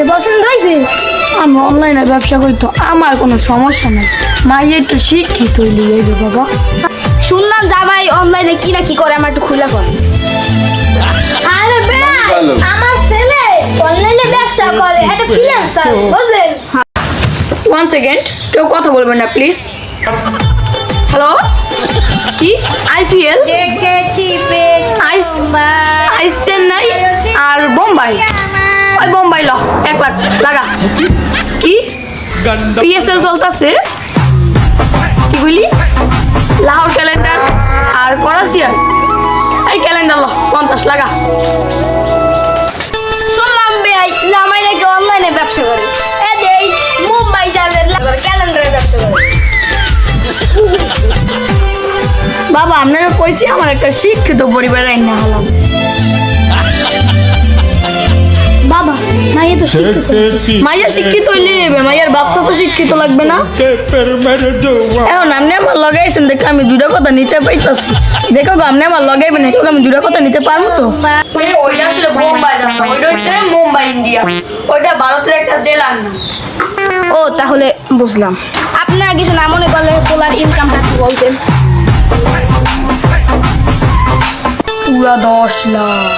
হয়েছে? পছন্দ হয়েছে? আমি অনলাইনে ব্যবসা করি তো আমার কোনো সমস্যা নেই। মাইয়া একটু শিক্ষিত হইলে হইবে বাবা। শুনলাম জামাই অনলাইনে কি না কি করে, আমার একটু খুলে কর। আরে ভাই, আমার ছেলে অনলাইনে ব্যবসা করে, একটা ফ্রিল্যান্সার, বুঝলেন? ওয়ান সেকেন্ড, কেউ কথা বলবেন না প্লিজ। হ্যালো, কি আইপিএল? দেখেছি আইস আইস চেন্নাই আর বোম্বাই। ওই বোম্বাই ল 1 লাখ লাগা। কি পিএসএল চলতেছে? কি বলি? লাহোর ক্যালেন্ডার আর করাচিয়ার। এই ক্যালেন্ডার ল 50 লাগা। শুনলাম ভাই জামাই নাকি অনলাইনে ব্যবসা করে, এই যে এই মুম্বাই যাদের ক্যালেন্ডারে ব্যবসা করে। বাবা আপনারা কইছি আমার একটা শিক্ষিত পরিবার রান্না হলাম। বাবা মাইয়া তো শিক্ষিত, মাইয়া শিক্ষিত হইলে মাইয়ার বাচ্চা তো শিক্ষিত লাগবে না? এখন আপনি আমার লাগাইছেন দেখে আমি দুটা কথা নিতে পাইতাছি। যে কাউকে আপনি আমার লাগাইবেন না, আমি দুটা কথা নিতে পারবো তো? ওইটা আসলে বোম্বাই যাত্রা, ওইটা হচ্ছে মুম্বাই ইন্ডিয়া, ওইটা ভারতের একটা জেলার নাম। ও তাহলে বুঝলাম। আপনারা কিছু না মনে করলে পোলার ইনকামটা কি বলতেন? পুরা 10 লাখ।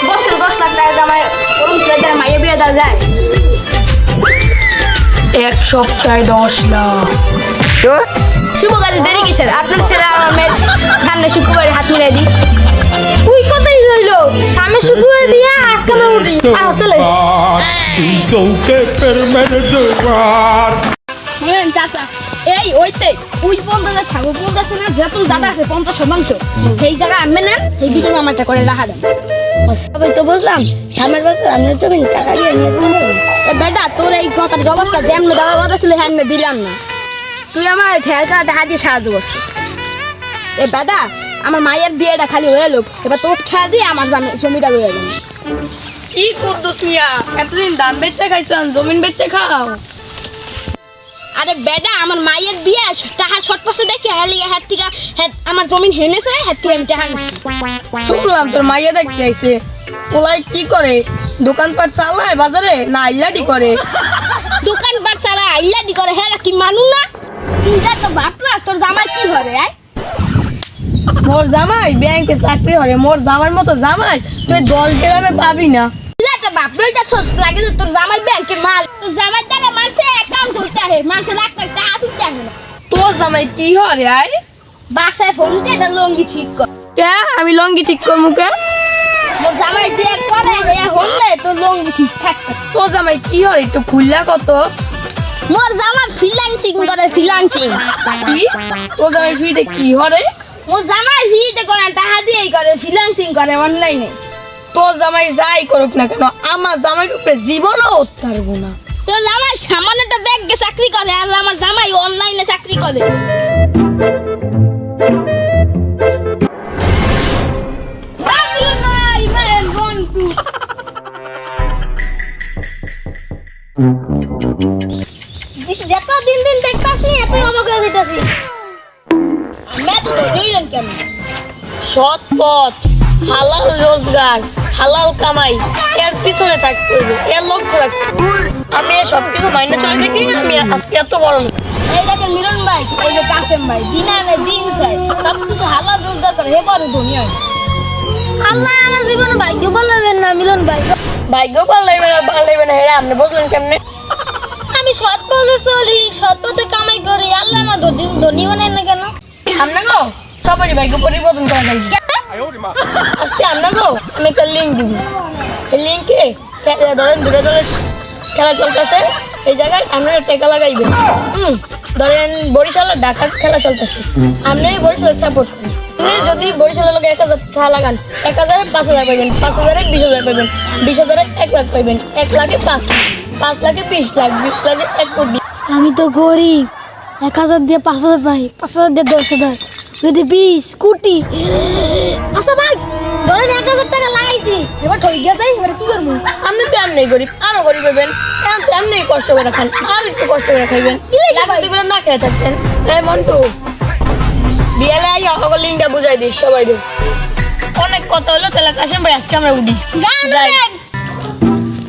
বছর 10 লাখ টাকা জামাই কোন ছেলেদের মাইয়া বিয়ে দেওয়া যায়? এক সপ্তাহে 10 লাখ। শুভ কাজে দেরি কিসের? আপনার ছেলে আমার মেয়ের সামনে শুক্রবারে হাত মিলাই দিই। তুই কথাই রইলো, সামনে শুক্রবার বিয়ে, আজকে আমরা উঠি। আহ চলে শুনেন চাচা, এই ওইতে ওই 50 ছাগল 50 না যেতুন জায়গা আছে 50% সেই জায়গা আমি নেন, এই বিটুন আমার একটা করে রাখা দেন। সবাই তো বুঝলাম, সামনের বছর আপনার জমি টাকা দিয়ে নিয়ে যাবেন। এ বেটা তোর এই কথার জবাবটা যেমন দেওয়া কথা ছিল হ্যাঁ দিলাম না। তুই আমার ঠেকা টাকা দিয়ে সাহায্য করছিস। এ বেটা আমার মায়ের বিয়েটা খালি হয়ে লোক, এবার তোর ছাড়া দিয়ে আমার জমিটা হয়ে গেল। কি কুদ্দুস মিয়া, এতদিন ধান বেচে খাইছেন, জমিন বেচে খাও। আরে বেটা আমার মায়ের বিয়ে টাকা শর্ট পাশে দেখে হাত থেকে আমার জমিন হেনেছে, হাত থেকে আমি টাকা নিছি। শুনলাম তোর মাইয়া দেখতে আইছে। ওলাই কি করে? দোকানপাট চালায় বাজারে না আইলাডি করে? দোকানপাট চালা আইলাদি করে, হ্যাঁ কি মানুষ না? তুই যা তো ভাবলাস তোর জামাই কি করে? মোর জামাই ব্যাংকে চাকরি করে। মোর জামার মতো জামাই তুই 10 গ্রামে পাবি না। তুই যা তো ভাবলই যা সস লাগে যে তোর জামাই ব্যাংকের মাল। তোর জামাই দ্বারা মানুষে অ্যাকাউন্ট খুলতে হয়, মানুষে লাখ লাখ টাকা তুলতে হয় না। তোর জামাই কি হরে আয়? বাসায় ফোন দিয়ে একটা লঙ্গি ঠিক কর। কে আমি লঙ্গি ঠিক করবো কে? মোর জামাই যে করে হে হলে তোর লঙ্গি ঠিক থাকবে। তোর জামাই কি হরে একটু খুললা কত? মোর জামাই ফ্রিল্যান্সিং করে, ফ্রিল্যান্সিং। কি? তোর জামাই ফ্রিতে কি হরে? মোর জামাই ফ্রিতে করে টাকা দিয়েই করে, ফ্রিল্যান্সিং করে অনলাইনে। তোর জামাই যাই করুক না কেন, আমার জামাই উপরে জীবনও উঠতারবো না। তোর জামাই সামান্য একটা ব্যাংকে চাকরি করে আর আমার জামাই অনলাইনে চাকরি করে। যত দিন দিন দেখতাছি এত অবাক হয়ে যেতেছি। আমি তো ধরলেন কেন? সৎ পথ, হালাল রোজগার, হালাল কামাই, এর পিছনে থাকতে হবে, এর লক্ষ্য রাখতে হবে। আমি সব কিছু মাইনে চলে দেখি আমি আজকে এত বড় না। এই দেখেন মিলন ভাই, এই যে কাসেম ভাই, দিন আনে দিন খায়, সব কিছু হালাল রোজগার করে, হে বড় ধনী হয়। আল্লাহ আমার জীবনে ভাগ্য বলবেন না মিলন ভাই। ভাগ্য ভালো লাগবে না হেরা আপনি বুঝলেন কেমনে? আমি সৎ পথে চলি, সৎ পথে কামাই করি, আল্লাহ আমার ধনী বানায় না কেন? আপনি গো সবারই ভাগ্য পরিবর্তন করা যায়। আজকে আমরা গো আমি একটা লিঙ্ক দিব। এই লিঙ্কে ধরেন দূরে দূরে খেলা চলতেছে, এই জায়গায় আপনারা টেকা লাগাইবেন। ধরেন বরিশাল আর ঢাকার খেলা চলতেছে, আপনি বরিশালের সাপোর্ট করেন। আপনি যদি বরিশালের লোক 1000 টাকা লাগান, 1000-এ 5000 পাইবেন, 5000-এ 20000 পাইবেন, 20000-এ 1 লাখ পাইবেন, 1 লাখে 5 লাখ, 5 লাখে 20 লাখ, 20 লাখে 1 কোটি। আমি তো গরিব, 1000 দিয়ে 5000 পাই, 5000 দিয়ে 10000, যদি 20 কোটি। আচ্ছা ভাই ধরেন 1000 টাকা লাগাইছি, এবার ঠই গিয়ে যাই, এবার কি করবো? আপনি তো এমনি গরিব, আরো গরিব হবেন, এমনি কষ্ট করে খান, আর একটু কষ্ট করে খাইবেন, না খেয়ে থাকতেন। এই মন্টু বিয়ালে আইয়া সকল লিঙ্কটা বুঝাই দিস সবাই। অনেক কথা হলো, তাহলে কাশেম ভাই আজকে আমরা উঠি।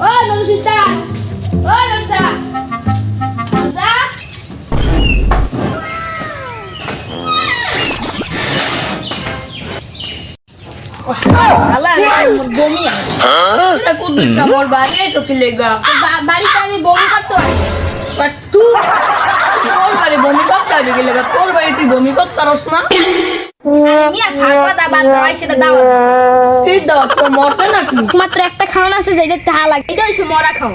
ও নমস্কার। ওই রমজা রমজা আল্লাহ মোর বমি এটা কুদ্দুস মোর বাড়ি তো কি লেগা বাড়িতে আমি বমি করতে পারি তুই তোর বাড়ি বমি করতে হবে গেলে তোর বাড়ি তুই বমি করতে পারস না মিয়া ফাঁকা দা বাদ দাও সেটা দাও তুই দাও তো মরছে নাকি মাত্র একটা খাওয়ানো আছে যেটা টাহা লাগে এটা হইছে মরা খাও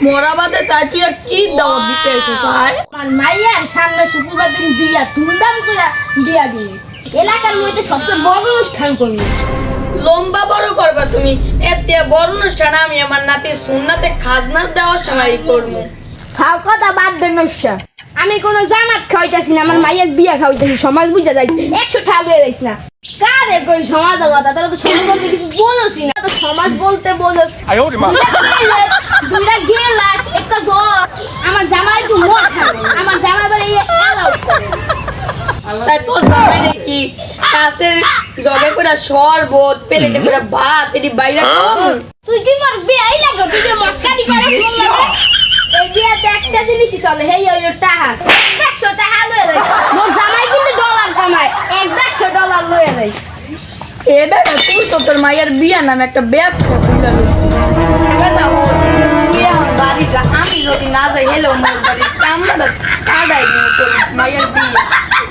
মরা বাদে তাই তুই আর কি দাও দিতে এসেছ আয় আর মাইয়ার সামনে শুক্রবার দিন বিয়া ধুমধাম করে বিয়া দিয়ে এলাকার মধ্যে সবচেয়ে বড় অনুষ্ঠান করবো লম্বা বড় করবা তুমি এতে বড় অনুষ্ঠান আমি আমার নাতি সুন্নাতে খাজনা দেওয়ার সময় করবো খাও কথা বাদ দেন নস্যা আমি কোনো জামাত খাওয়াইতেছি না আমার মাইয়ের বিয়া খাওয়াইতেছি সমাজ বুঝা যাইছে 100 ঠাল হয়ে যাইছ না কারে কই সমাজ কথা তারা তো সমাজ বলতে কিছু বলছি না তো সমাজ বলতে বলছ দুইটা গেলাস একটা জগ আমার জামাই একটু মোট খাবে আমার জামাই বলে এলাও করে তাই তো জামাই কি কাছের জগে করে শরবত প্লেটে করে ভাত এটি বাইরে খাওয়াবো তুই কি মোর বিয়াই লাগো তুই যে মস্কারি করিস মন লাগে এই বিয়াতে একটা জিনিসই চলে হেই ওই টাকা 100 টাকা লয়ে যাই মোর জামাই কিন্তু ডলার কামায় $100 লয়ে যাই এ বেটা তুই তো তোর মায়ের বিয়া নামে একটা ব্যবসা খুলে বেটা তুই আমার বাড়ি যা আমি যদি না যাই হেলো মোর বাড়ি কামড়া কাটাই দিই তোর মায়ের বিয়া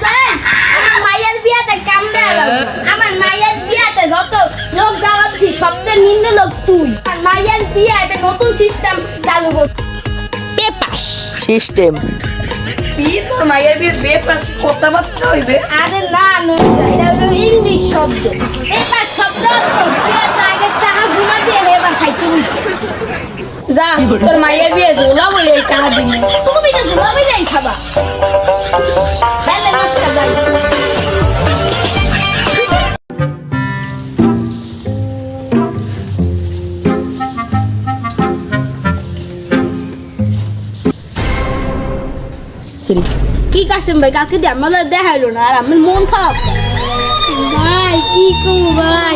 জানেন আমার মায়ের বিয়াতে কামড়া লাগবে আমার মায়ের বিয়াতে যত লোক দাওয়াত দিছি সবচেয়ে নিম্ন লোক তুই আর মায়ের বিয়া এটা নতুন সিস্টেম চালু কর পেপাস সিস্টেম কি তোর মায়ের বিয়ে বেপাস কথাবার্তা হইবে আরে না এটা হলো ইংলিশ শব্দ পেপাস শব্দ তো বিয়াতে আগে টাকা জমা দিয়ে হেবা খাইতে হইতো যা তোর মায়ের বিয়ে ঝোলা বলে এই টাকা দিবি তুমি তো জুলাবি যাই খাবা তাহলে নষ্ট যাই কি কাসিম ভাই কাকে দিয়ে আমাদের দেখাইলো না আর আমার মন খারাপ ভাই কি করবো ভাই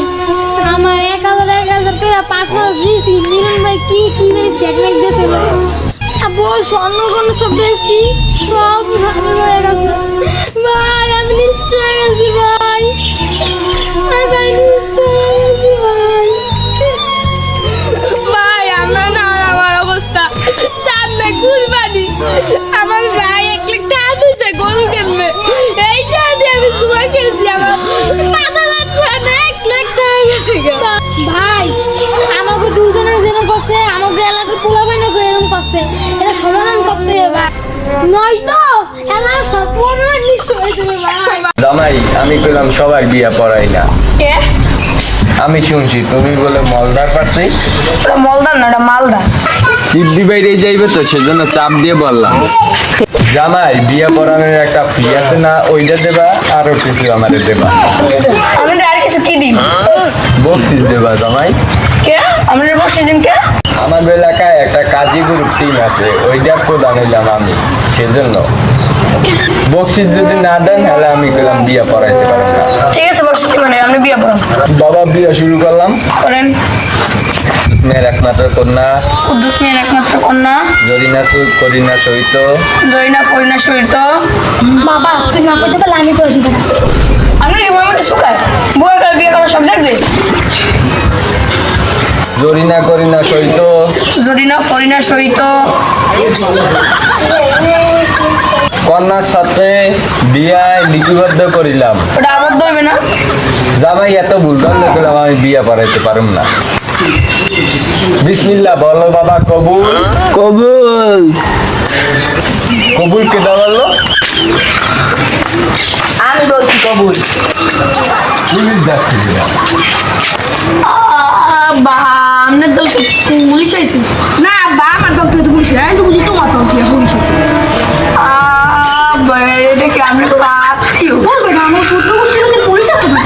আমার 1000 টাকা 500 দিয়েছি মিলন ভাই কি কি জানি সেগমেন্ট দিয়েছিল বল স্বর্ণ কোন সব বেশি সব ভালো হয়ে গেছে ভাই আমি নিশ্চয় গেছি ভাই আর ভাই নিশ্চয় গেছি ভাই ভাই আমরা না আমার অবস্থা সামনে কুরবানি আমার ভাই 1 লাখ টাকা দিয়েছে গরু কিনবে এইটা দিয়ে আমি জুয়া খেলছি আমার 5,000 টাকা না 1 লাখ টাকা গেছে ভাই আমাকে দুজনের যেরকম করছে আমাকে এলাকার পোলাপাইনে এরকম করছে এটা সমাধান করতে হবে নয়তো এলাকার সব পুরো নিশ্চয় হয়ে যাবে ভাই জামাই আমি কইলাম সবাই বিয়া পড়াই না কে আমি শুনছি তুমি বলে মলদার পাত্রী ওটা মলদার না ওটা মালদা চিদ্দি বাইরে যাইবে তো সেজন্য চাপ দিয়ে বললাম জামাই বিয়া পড়ানোর একটা ফি আছে না ওইটা দেবা আরো কিছু আমারে দেবা আমি আর কিছু কি দিই বকশিস দেবা জামাই কে আমি বসে দিন কে আমার এলাকায় একটা কাজী গ্রুপ টিম আছে ওইটার প্রধান হইলাম আমি সেজন্য বকশিস যদি না দেন তাহলে আমি কইলাম বিয়া পড়াইতে পারবো না ঠিক আছে বসে মানে আমি বিয়ে পড়াম বাবা বিয়া শুরু করলাম করেন মেয়ের একমাত্র কন্যা কুদ্দুস মেয়ের একমাত্র কন্যা জরিনা করিনা সহিত জয়না পরিণা সহিত বাবা তুই না করতে পারলে আমি করে দিব আমরা কি মধ্যে শুকায় বুয়ার কাল বিয়ে করার সব দেখবে জরিনা করিনা সহিত জরিনা পরিণা সহিত কন্যার সাথে বিয়ায় লিপিবদ্ধ করিলাম ওটা আবদ্ধ হইবে না জামাই এত ভুলভাল করলাম আমি বিয়া পড়াইতে পারুম না বিসমিল্লাহ বলো বাবা কবুল কবুল কবুল কে বললো আমি বলছি কবুল পুলিশ যাচ্ছে বা আমনে তো পুলিশ আইছি না বা আমার দল থেকে তো পুলিশ আমি তো বুঝি তোমার দল থেকে পুলিশ আছে এটা কি আমি আত্মীয় বলবে না আমার সত্য গোষ্ঠীর মধ্যে পুলিশ আছে না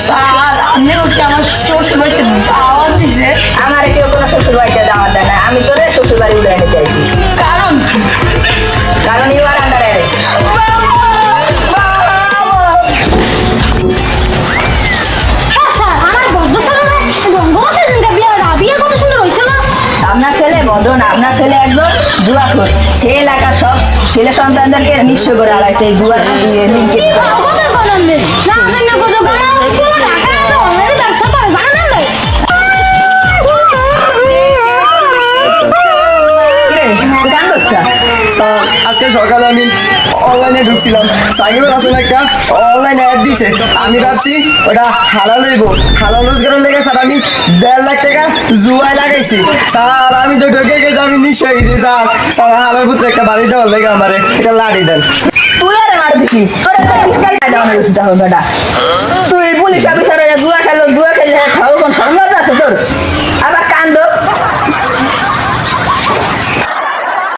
স্যার আপনি হচ্ছে আমার শ্বশুর বাড়িতে দাওয়াত দিছে আমার কেউ কোনো শ্বশুর বাড়িতে দাওয়াত দেয় না আমি তোরে শ্বশুর বাড়ি উড়ে এনে চাইছি কারণ কি? কারণ ইউ আর আন্ডার স্যার আমার বদ্ধ স্যার গঙ্গোতে বিয়ে শোন, আপনার ছেলে একজন জুয়াখোর। সে এলাকার সব ছেলে সন্তানদেরকে নিঃস্ব করে আলাইছে এই জুয়ার লিঙ্কে। স্যার আজকে সকালে আমি অনলাইনে ঢুকছিলাম, সাকিবের আসলে একটা অনলাইন অ্যাড দিছে। আমি ভাবছি ওটা হালাল হইব, হালাল রোজগারের লেগে স্যার আমি 1.5 লাখ টাকা জুয়ায় লাগাইছি। স্যার আমি তো ঢুকে গেছি, আমি নিশ্চয় গেছি। স্যার স্যার হালার পুত্র একটা বাড়ি দেওয়ার লেগে আমারে এটা লাড়ি দেন। তুই আর মারবি কি? তোর একটা পিস্তল দেওয়া হয়েছে তখন বেটা। তুই পুলিশ অফিসার হয়ে জুয়া খেলো, জুয়া খেলে খাও কোন সম্মান আছে তোর? আবার কান্দ